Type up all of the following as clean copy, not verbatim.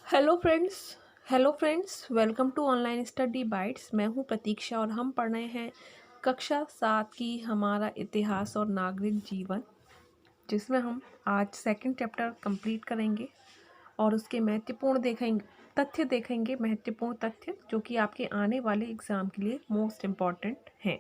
Hello friends welcome to online study bites. मैं हूं प्रतीक्षा और हम पढ़ रहे हैं कक्षा 7 की हमारा इतिहास और नागरिक जीवन, जिसमें हम आज सेकंड चैप्टर कंप्लीट करेंगे और उसके महत्वपूर्ण तथ्य जो कि आपके आने वाले एग्ज़ाम के लिए मोस्ट इम्पॉर्टेंट हैं।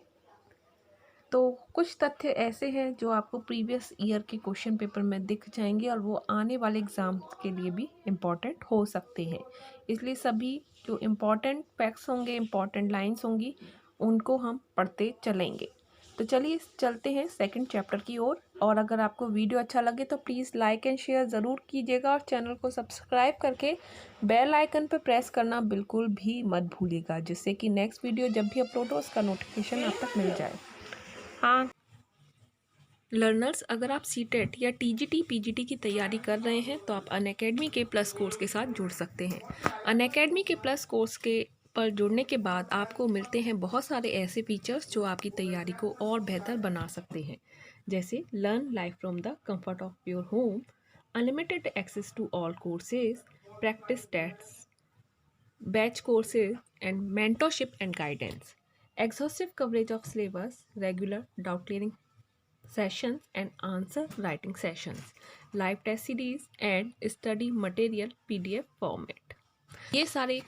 तो कुछ तथ्य ऐसे हैं जो आपको प्रीवियस ईयर के क्वेश्चन पेपर में दिख जाएंगे और वो आने वाले एग्ज़ाम के लिए भी इम्पॉर्टेंट हो सकते हैं। इसलिए सभी जो इम्पॉर्टेंट फैक्ट्स होंगे, इम्पॉर्टेंट लाइंस होंगी, उनको हम पढ़ते चलेंगे। तो चलिए चलते हैं सेकंड चैप्टर की ओर। और अगर आपको वीडियो अच्छा लगे तो प्लीज़ लाइक एंड शेयर ज़रूर कीजिएगा और चैनल को सब्सक्राइब करके बेल आइकन पर प्रेस करना बिल्कुल भी मत भूलिएगा, जिससे कि नेक्स्ट वीडियो जब भी अपलोड हो उसका नोटिफिकेशन आप तक मिल जाए। हाँ लर्नर्स, अगर आप सीटेट या टीजीटी पीजीटी की तैयारी कर रहे हैं तो आप अनअकैडमी के प्लस कोर्स के साथ जुड़ सकते हैं। अनअकैडमी के प्लस कोर्स के पर जुड़ने के बाद आपको मिलते हैं बहुत सारे ऐसे फीचर्स जो आपकी तैयारी को और बेहतर बना सकते हैं, जैसे learn life from the comfort of your home, unlimited access to all courses, practice tests, batch courses and mentorship and guidance, exhaustive coverage of syllabus, regular doubt clearing sessions and answer writing sessions, live test series and study material PDF format। ये सारे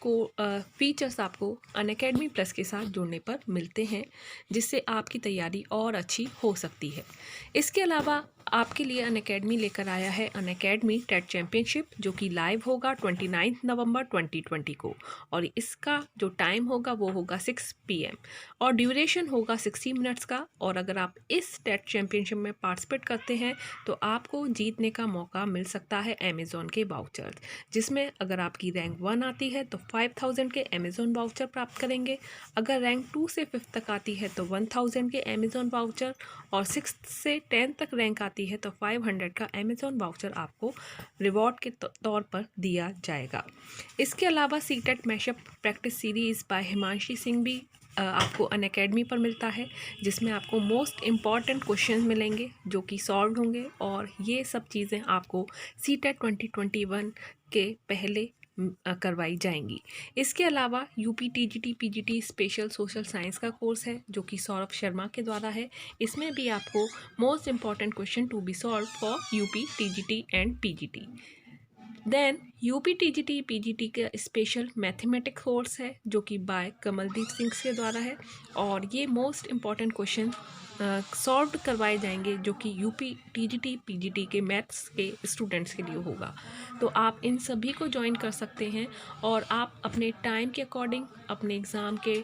features आपको Unacademy plus के साथ जुड़ने पर मिलते हैं, जिससे आपकी तैयारी और अच्छी हो सकती है। इसके अलावा आपके लिए अनअकैडमी लेकर आया है अनअकैडमी टेट चैम्पियनशिप, जो कि लाइव होगा 29 नवंबर 2020 को, और इसका जो टाइम होगा वो होगा 6 PM और ड्यूरेशन होगा 60 मिनट्स का। और अगर आप इस टेट चैम्पियनशिप में पार्टिसिपेट करते हैं तो आपको जीतने का मौका मिल सकता है अमेज़ॉन के वाउचर्स, जिसमें अगर आपकी रैंक 1 आती है तो 5000 के अमेज़ॉन वाउचर प्राप्त करेंगे। अगर रैंक 2 से 5 तक आती है तो 1000 के अमेज़ॉन वाउचर, और 6 से 10 तक रैंक आती है तो 500 का अमेज़ॉन वाउचर आपको रिवॉर्ड के तौर पर दिया जाएगा। इसके अलावा CTET mashup practice series by Himanshi Singh भी आपको अनअकैडमी पर मिलता है, जिसमें आपको मोस्ट इम्पॉर्टेंट क्वेश्चन मिलेंगे जो कि सॉल्व होंगे, और ये सब चीज़ें आपको सीटेट 2021 के पहले करवाई जाएंगी। इसके अलावा UP TGT PGT special social science का कोर्स है जो कि सौरभ शर्मा के द्वारा है। इसमें भी आपको most important question to be solve for UP TGT and PGT. Then UP TGT PGT का स्पेशल मैथमेटिक्स कोर्स है जो कि बाय कमलदीप सिंह के द्वारा है, और ये मोस्ट इम्पॉर्टेंट क्वेश्चन सॉल्व करवाए जाएंगे जो कि यूपी टीजीटी पीजीटी के मैथ्स के स्टूडेंट्स के लिए होगा। तो आप इन सभी को ज्वाइन कर सकते हैं, और आप अपने टाइम के अकॉर्डिंग, अपने एग्ज़ाम के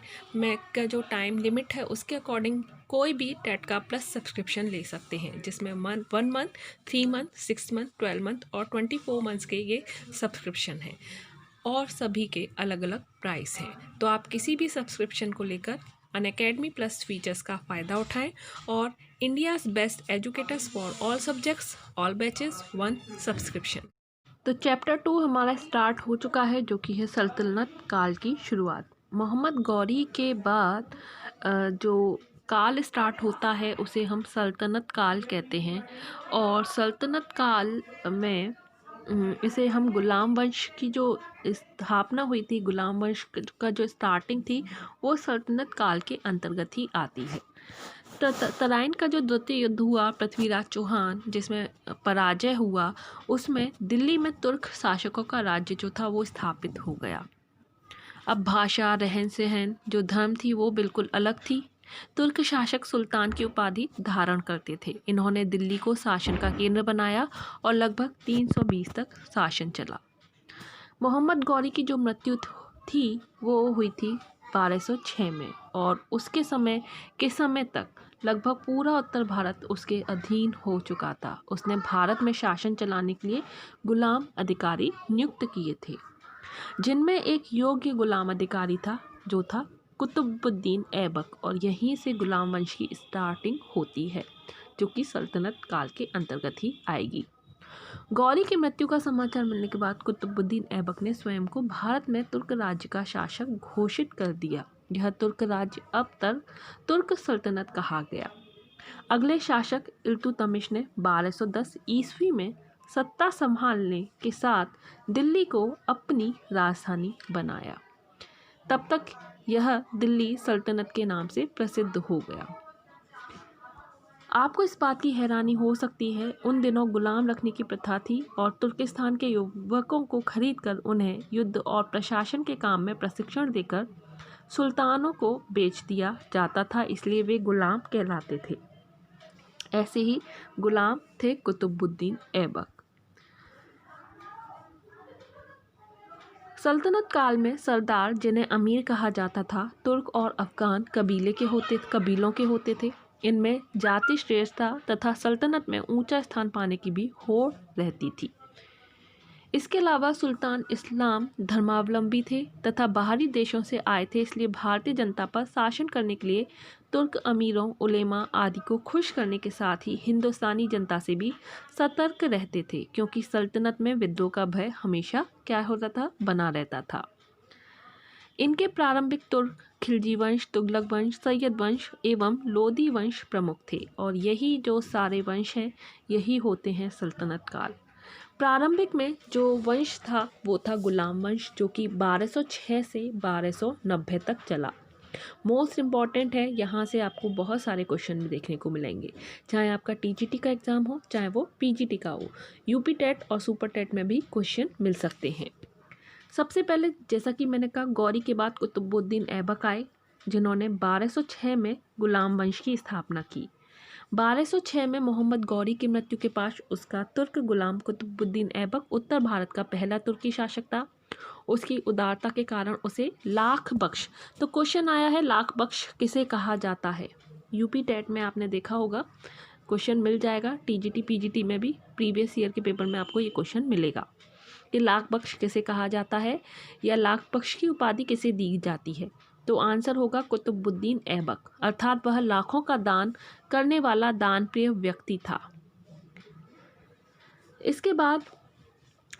का जो टाइम लिमिट है उसके अकॉर्डिंग कोई भी टेट का प्लस सब्सक्रिप्शन ले सकते हैं, जिसमें 1 मंथ, 3 मंथ, 6 मंथ, 12 मंथ और 24 मंथ्स के ये सब्सक्रिप्शन हैं, और सभी के अलग अलग प्राइस हैं। तो आप किसी भी सब्सक्रिप्शन को लेकर अनअकैडमी प्लस फीचर्स का फ़ायदा उठाएं और India's best educators for all subjects, all batches, 1 subscription. तो चैप्टर 2 हमारा स्टार्ट हो चुका है, जो कि है सल्तनत काल की शुरुआत। मोहम्मद गौरी के बाद जो काल स्टार्ट होता है उसे हम सल्तनत काल कहते हैं, और सल्तनत काल में इसे हम गुलाम वंश की जो स्थापना हुई थी, गुलाम वंश का जो स्टार्टिंग थी, वो सल्तनत काल के अंतर्गत ही आती है। तराइन का जो द्वितीय युद्ध हुआ पृथ्वीराज चौहान, जिसमें पराजय हुआ, उसमें दिल्ली में तुर्क शासकों का राज्य जो था वो स्थापित हो गया। अब भाषा, रहन सहन, जो धर्म थी वो बिल्कुल अलग थी। तुर्क शासक सुल्तान की उपाधि धारण करते थे। इन्होंने दिल्ली को शासन का केंद्र बनाया और लगभग 320 तक शासन चला। मोहम्मद गौरी की जो मृत्यु थी वो हुई थी 1206 में, और उसके समय तक लगभग पूरा उत्तर भारत उसके अधीन हो चुका था। उसने भारत में शासन चलाने के लिए गुलाम अधिकारी नियुक्त किए थे, जिनमें एक योग्य गुलाम अधिकारी था जो था कुतुबुद्दीन ऐबक, और यहीं से गुलाम वंश की स्टार्टिंग होती है, जो कि सल्तनत काल के अंतर्गत ही आएगी। गौरी की मृत्यु का समाचार मिलने के बाद कुतुबुद्दीन ऐबक ने स्वयं को भारत में तुर्क राज्य का शासक घोषित कर दिया। यह तुर्क राज्य अब तक तुर्क सल्तनत कहा गया। अगले शासक इल्तुतमिश ने 1210 ईस्वी में सत्ता संभालने के साथ दिल्ली को अपनी राजधानी बनाया। तब तक यह दिल्ली सल्तनत के नाम से प्रसिद्ध हो गया। आपको इस बात की हैरानी हो सकती है, उन दिनों गुलाम रखने की प्रथा थी और तुर्किस्तान के युवकों को खरीदकर उन्हें युद्ध और प्रशासन के काम में प्रशिक्षण देकर सुल्तानों को बेच दिया जाता था, इसलिए वे गुलाम कहलाते थे। ऐसे ही गुलाम थे कुतुबुद्दीन ऐबक। सल्तनत काल में सरदार, जिन्हें अमीर कहा जाता था, तुर्क और अफगान कबीलों के होते थे। इनमें जाति श्रेष्ठता तथा सल्तनत में ऊंचा स्थान पाने की भी होड़ रहती थी। इसके अलावा सुल्तान इस्लाम धर्मावलंबी थे तथा बाहरी देशों से आए थे, इसलिए भारतीय जनता पर शासन करने के लिए तुर्क अमीरों, उलेमा आदि को खुश करने के साथ ही हिंदुस्तानी जनता से भी सतर्क रहते थे, क्योंकि सल्तनत में विद्रोह का भय हमेशा क्या होता था, बना रहता था। इनके प्रारंभिक तुर्क, खिलजी वंश, तुगलक वंश, सैयद वंश एवं लोदी वंश प्रमुख थे और यही जो सारे वंश हैं यही होते हैं सल्तनत काल। प्रारंभिक में जो वंश था वो था गुलाम वंश, जो कि 1206 से 1290 तक चला। मोस्ट इम्पॉर्टेंट है, यहाँ से आपको बहुत सारे क्वेश्चन भी देखने को मिलेंगे, चाहे आपका टीजीटी का एग्ज़ाम हो चाहे वो पीजीटी का हो। यूपी टेट और सुपर टेट में भी क्वेश्चन मिल सकते हैं। सबसे पहले जैसा कि मैंने कहा, गौरी के बाद कुतुबुद्दीन ऐबक आए, जिन्होंने 1206 में गुलाम वंश की स्थापना की। 1206 में मोहम्मद गौरी की मृत्यु के पास उसका तुर्क गुलाम कुतुबुद्दीन ऐबक उत्तर भारत का पहला तुर्की शासक था। उसकी उदारता के कारण उसे लाख बख्श, तो क्वेश्चन आया है लाख बख्श किसे कहा जाता है। यूपी टेट में आपने देखा होगा, क्वेश्चन मिल जाएगा। टीजीटी पीजीटी में भी प्रीवियस ईयर के पेपर में आपको ये क्वेश्चन मिलेगा कि लाख बख्श किसे कहा जाता है या लाख बख्श की उपाधि किसे दी जाती है। तो आंसर होगा कुतुबुद्दीन ऐबक, अर्थात वह लाखों का दान करने वाला दानप्रिय व्यक्ति था। इसके बाद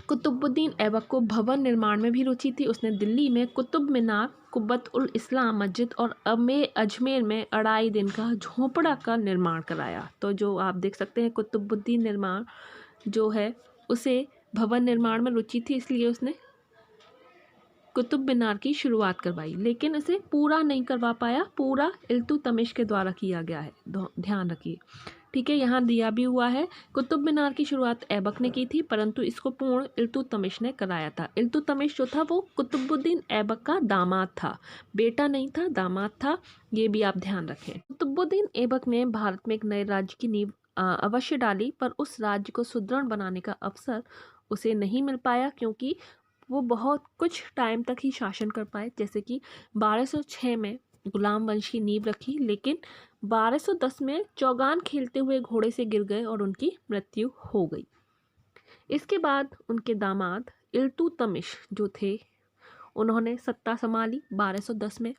कुतुबुद्दीन ऐबक को भवन निर्माण में भी रुचि थी। उसने दिल्ली में कुतुब मीनार, कुब्बत उल इस्लाम मस्जिद और अजमेर में अढ़ाई दिन का झोपड़ा का निर्माण कराया। तो जो आप देख सकते हैं, कुतुबुद्दीन निर्माण जो है उसे भवन निर्माण में रुचि थी, इसलिए उसने कुतुब मीनार की शुरुआत करवाई, लेकिन इसे पूरा नहीं करवा पाया। पूरा इल्तुतमिश के द्वारा किया गया है, ध्यान रखिए, ठीक है। यहाँ दिया भी हुआ है, कुतुब मीनार की शुरुआत ऐबक ने की थी, परंतु इसको पूर्ण इल्तुतमिश ने कराया था। इल्तुतमिश जो था वो कुतुबुद्दीन ऐबक का दामाद था, बेटा नहीं था, दामाद था, ये भी आप ध्यान रखें। कुतुबुद्दीन ऐबक ने भारत में एक नए राज्य की नींव अवश्य डाली, पर उस राज्य को सुदृढ़ बनाने का अवसर उसे नहीं मिल पाया, क्योंकि वो बहुत कुछ टाइम तक ही शासन कर पाए। जैसे कि 1206 में गुलाम वंश की नींव रखी, लेकिन 1210 में चौगान खेलते हुए घोड़े से गिर गए और उनकी मृत्यु हो गई। इसके बाद उनके दामाद इल्तुतमिश जो थे, उन्होंने सत्ता संभाली 1210 में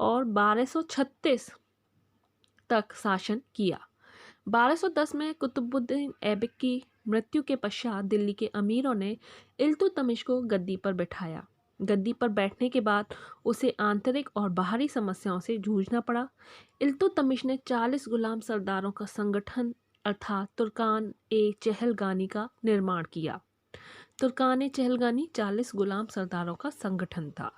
और 1236 तक शासन किया। 1210 में कुतुबुद्दीन ऐबक की मृत्यु के पश्चात दिल्ली के अमीरों ने इल्तुतमिश को गद्दी पर बैठाया। गद्दी पर बैठने के बाद उसे आंतरिक और बाहरी समस्याओं से जूझना पड़ा। इल्तुतमिश ने 40 गुलाम सरदारों का संगठन अर्थात तुर्कान ए चहलगानी का निर्माण किया। तुर्कान ए चहलगानी 40 गुलाम सरदारों का संगठन था।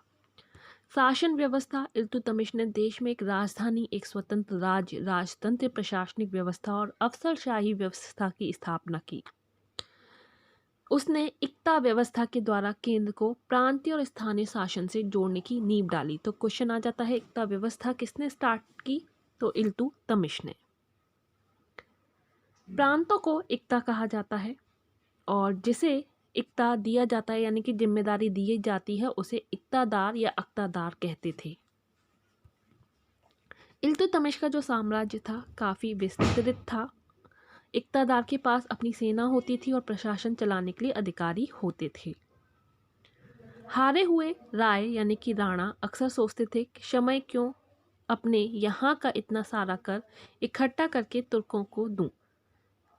शासन व्यवस्था, इल्तुतमिश ने देश में एक राजधानी, एक स्वतंत्र राज्य, राजतंत्र, प्रशासनिक व्यवस्था और अफसरशाही व्यवस्था की स्थापना की। उसने इक्ता व्यवस्था के द्वारा केंद्र को प्रांतीय और स्थानीय शासन से जोड़ने की नींव डाली। तो क्वेश्चन आ जाता है, इक्ता व्यवस्था किसने स्टार्ट की? तो इल्तुतमिश ने। प्रांतों को इक्ता कहा जाता है और जिसे इक्ता दिया जाता है यानी कि जिम्मेदारी दी जाती है उसे इक्तादार या अक्तादार कहते थे। इल्तुतमिश का जो साम्राज्य था काफ़ी विस्तृत था। इक्तादार के पास अपनी सेना होती थी और प्रशासन चलाने के लिए अधिकारी होते थे। हारे हुए राय यानी कि राणा अक्सर सोचते थे कि समय क्यों अपने यहाँ का इतना सारा कर इकट्ठा करके तुर्कों को दूं,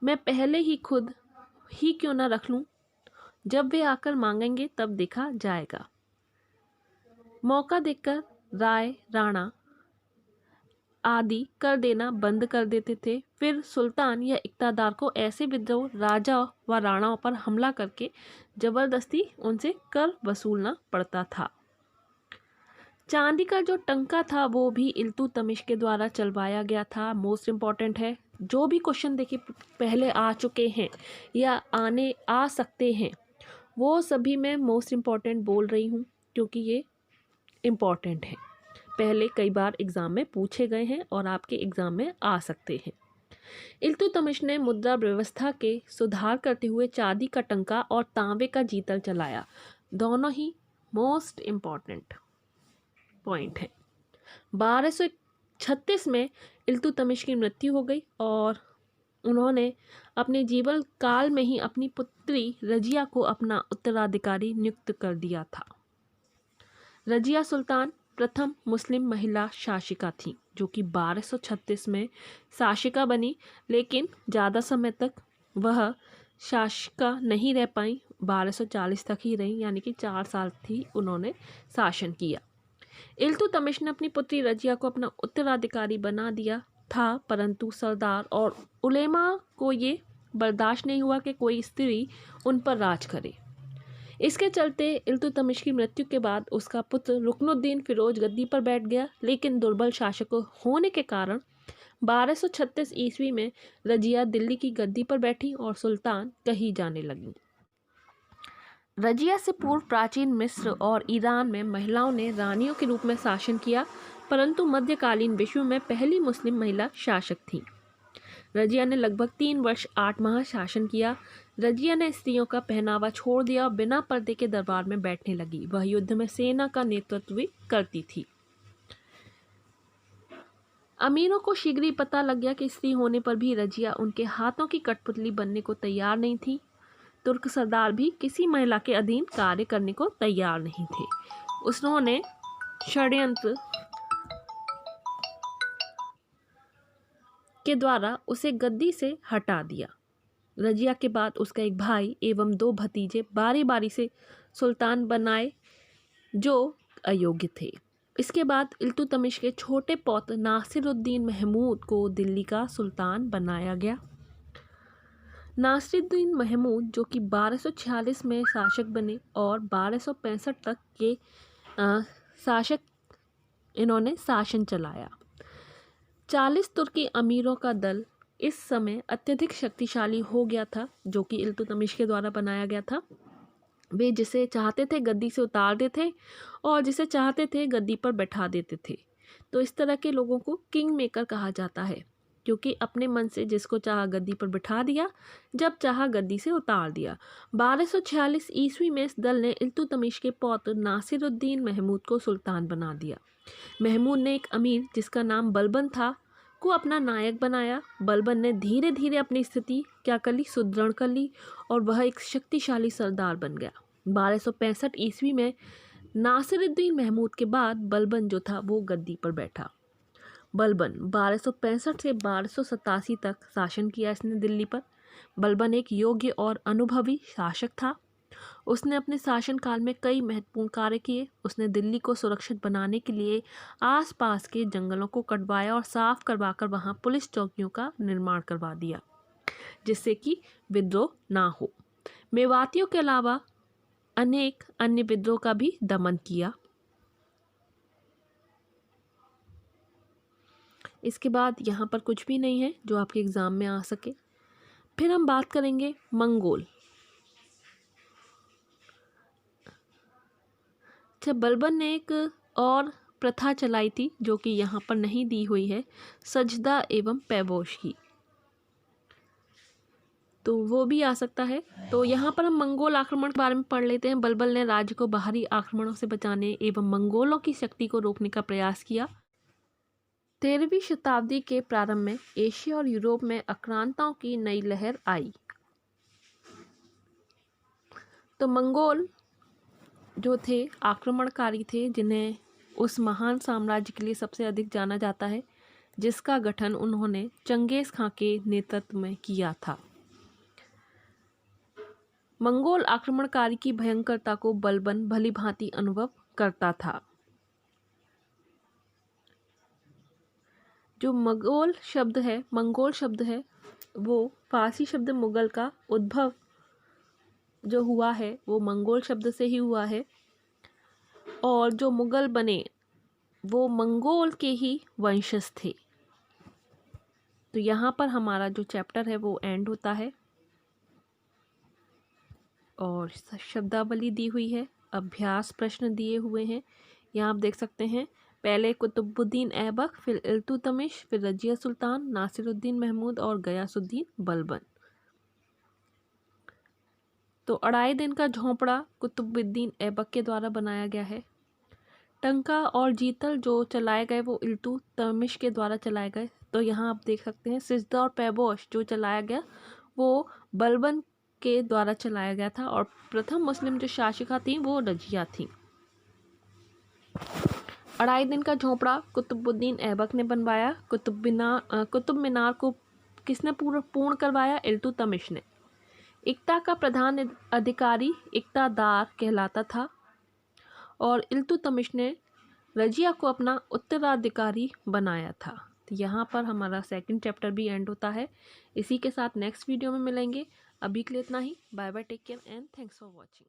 मैं पहले ही खुद ही क्यों ना रख लूं, जब वे आकर मांगेंगे तब देखा जाएगा। मौका देखकर राणा आदि कर देना बंद कर देते थे। फिर सुल्तान या इक़्तिदार को ऐसे विद्रोह राजा व राणाओं पर हमला करके ज़बरदस्ती उनसे कर वसूलना पड़ता था। चांदी का जो टंका था वो भी इल्तुतमिश के द्वारा चलवाया गया था। मोस्ट इम्पॉर्टेंट है। जो भी क्वेश्चन देखिए पहले आ चुके हैं या आने आ सकते हैं वो सभी मैं मोस्ट इम्पॉर्टेंट बोल रही हूँ क्योंकि ये इम्पॉर्टेंट है, पहले कई बार एग्ज़ाम में पूछे गए हैं और आपके एग्ज़ाम में आ सकते हैं। इल्तुतमिश ने मुद्रा व्यवस्था के सुधार करते हुए चांदी का टंका और तांबे का जीतल चलाया। दोनों ही मोस्ट इम्पॉर्टेंट पॉइंट है। 1236 में इल्तुतमिश की मृत्यु हो गई और उन्होंने अपने जीवन काल में ही अपनी पुत्री रजिया को अपना उत्तराधिकारी नियुक्त कर दिया था। रजिया सुल्तान प्रथम मुस्लिम महिला शासिका थी जो कि 1236 में शासिका बनी, लेकिन ज़्यादा समय तक वह शासिका नहीं रह पाई। 1240 तक ही रही, यानी कि 4 साल थी उन्होंने शासन किया। इल्तुतमिश ने अपनी पुत्री रजिया को अपना उत्तराधिकारी बना दिया था, परंतु सरदार और उलेमा को ये बर्दाश्त नहीं हुआ कि कोई स्त्री उन पर राज करे। इसके चलते इल्तुतमिश की मृत्यु के बाद उसका पुत्र रुकनुद्दीन फिरोज गद्दी पर बैठ गया, लेकिन दुर्बल शासक होने के कारण 1236 ईस्वी में रजिया दिल्ली की गद्दी पर बैठी और सुल्तान कही जाने लगी। रजिया से पूर्व प्राचीन मिस्र और ईरान में महिलाओं ने रानियों के रूप में शासन किया, परंतु मध्यकालीन विश्व में पहली मुस्लिम महिला शासक थी। रजिया ने लगभग 3 वर्ष 8 माह शासन किया। रजिया ने स्त्रियों का पहनावा छोड़ दिया और बिना पर्दे के दरबार में बैठने लगी। वह युद्ध में सेना का नेतृत्व भी करती थी। अमीरों को शीघ्र ही पता लग गया कि स्त्री होने पर भी रजिया उनके हाथों की कठपुतली बनने को तैयार नहीं थी। तुर्क सरदार भी किसी महिला के अधीन कार्य करने को तैयार नहीं थे। उन्होंने षड्यंत्र के द्वारा उसे गद्दी से हटा दिया। रजिया के बाद उसका एक भाई एवं 2 भतीजे बारी बारी से सुल्तान बनाए जो अयोग्य थे। इसके बाद इल्तुतमिश के छोटे पौत्र नासिरुद्दीन महमूद को दिल्ली का सुल्तान बनाया गया। नासिरुद्दीन महमूद जो कि 1246 में शासक बने और 1265 तक के शासक इन्होंने शासन चलाया। 40 तुर्की अमीरों का दल इस समय अत्यधिक शक्तिशाली हो गया था, जो कि इल्तुतमिश के द्वारा बनाया गया था। वे जिसे चाहते थे गद्दी से उतार देते और जिसे चाहते थे गद्दी पर बैठा देते थे। तो इस तरह के लोगों को किंग मेकर कहा जाता है, क्योंकि अपने मन से जिसको चाहा गद्दी पर बिठा दिया, जब चाहा गद्दी से उतार दिया। 1246 ईस्वी में इस दल ने इल्तुतमिश के पौत्र नासिरुद्दीन महमूद को सुल्तान बना दिया। महमूद ने एक अमीर जिसका नाम बलबन था को अपना नायक बनाया। बलबन ने धीरे धीरे अपनी स्थिति क्या कर ली, सुदृढ़ कर ली और वह एक शक्तिशाली सरदार बन गया। 1265 ईस्वी में नासिरुद्दीन महमूद के बाद बलबन जो था वो गद्दी पर बैठा। बलबन 1265 से 1287 तक शासन किया इसने दिल्ली पर। बलबन एक योग्य और अनुभवी शासक था। उसने अपने शासनकाल में कई महत्वपूर्ण कार्य किए। उसने दिल्ली को सुरक्षित बनाने के लिए आसपास के जंगलों को कटवाया और साफ करवाकर वहां पुलिस चौकियों का निर्माण करवा दिया, जिससे कि विद्रोह ना हो। मेवातियों के अलावा अनेक अन्य विद्रोह का भी दमन किया। इसके बाद यहाँ पर कुछ भी नहीं है जो आपके एग्ज़ाम में आ सके। फिर हम बात करेंगे मंगोल। बलबन ने एक और प्रथा चलाई थी जो कि यहाँ पर नहीं दी हुई है, सजदा एवं पैबोश की, तो वो भी आ सकता है। तो यहाँ पर हम मंगोल आक्रमण के बारे में पढ़ लेते हैं। बलबन ने राज्य को बाहरी आक्रमणों से बचाने एवं मंगोलों की शक्ति को रोकने का प्रयास किया। 13वीं शताब्दी के प्रारंभ में एशिया और यूरोप में आक्रांताओं की नई लहर आई। तो मंगोल जो थे आक्रमणकारी थे, जिन्हें उस महान साम्राज्य के लिए सबसे अधिक जाना जाता है, जिसका गठन उन्होंने चंगेज खां के नेतृत्व में किया था। मंगोल आक्रमणकारी की भयंकरता को बलबन भलीभांति अनुभव करता था। जो मंगोल शब्द है वो फारसी शब्द मुगल का उद्भव जो हुआ है वो मंगोल शब्द से ही हुआ है, और जो मुगल बने वो मंगोल के ही वंशज थे। तो यहाँ पर हमारा जो चैप्टर है वो एंड होता है और शब्दावली दी हुई है, अभ्यास प्रश्न दिए हुए हैं। यहाँ आप देख सकते हैं, पहले कुतुबुद्दीन ऐबक, फिर इल्तुतमिश, फिर रजिया सुल्तान, नासिरुद्दीन महमूद और गयासुद्दीन बलबन। तो अढ़ाई दिन का झोंपड़ा कुतुबुद्दीन ऐबक के द्वारा बनाया गया है। टंका और जीतल जो चलाए गए वो इल्तुतमिश के द्वारा चलाए गए। तो यहाँ आप देख सकते हैं, सिजदा और पैबोश जो चलाया गया वो बलबन के द्वारा चलाया गया था, और प्रथम मुस्लिम जो शासिका थी वो रजिया थी। अढ़ाई दिन का झोंपड़ा कुतुबुद्दीन ऐबक ने बनवाया। कुतुब मीनार को किसने पूर्ण करवाया? इल्तुतमिश ने। इक्ता का प्रधान अधिकारी इक्तादार कहलाता था, और इल्तुतमिश ने रजिया को अपना उत्तराधिकारी बनाया था। तो यहाँ पर हमारा सेकंड चैप्टर भी एंड होता है। इसी के साथ नेक्स्ट वीडियो में मिलेंगे। अभी के लिए इतना ही। Bye bye, take care and thanks for watching.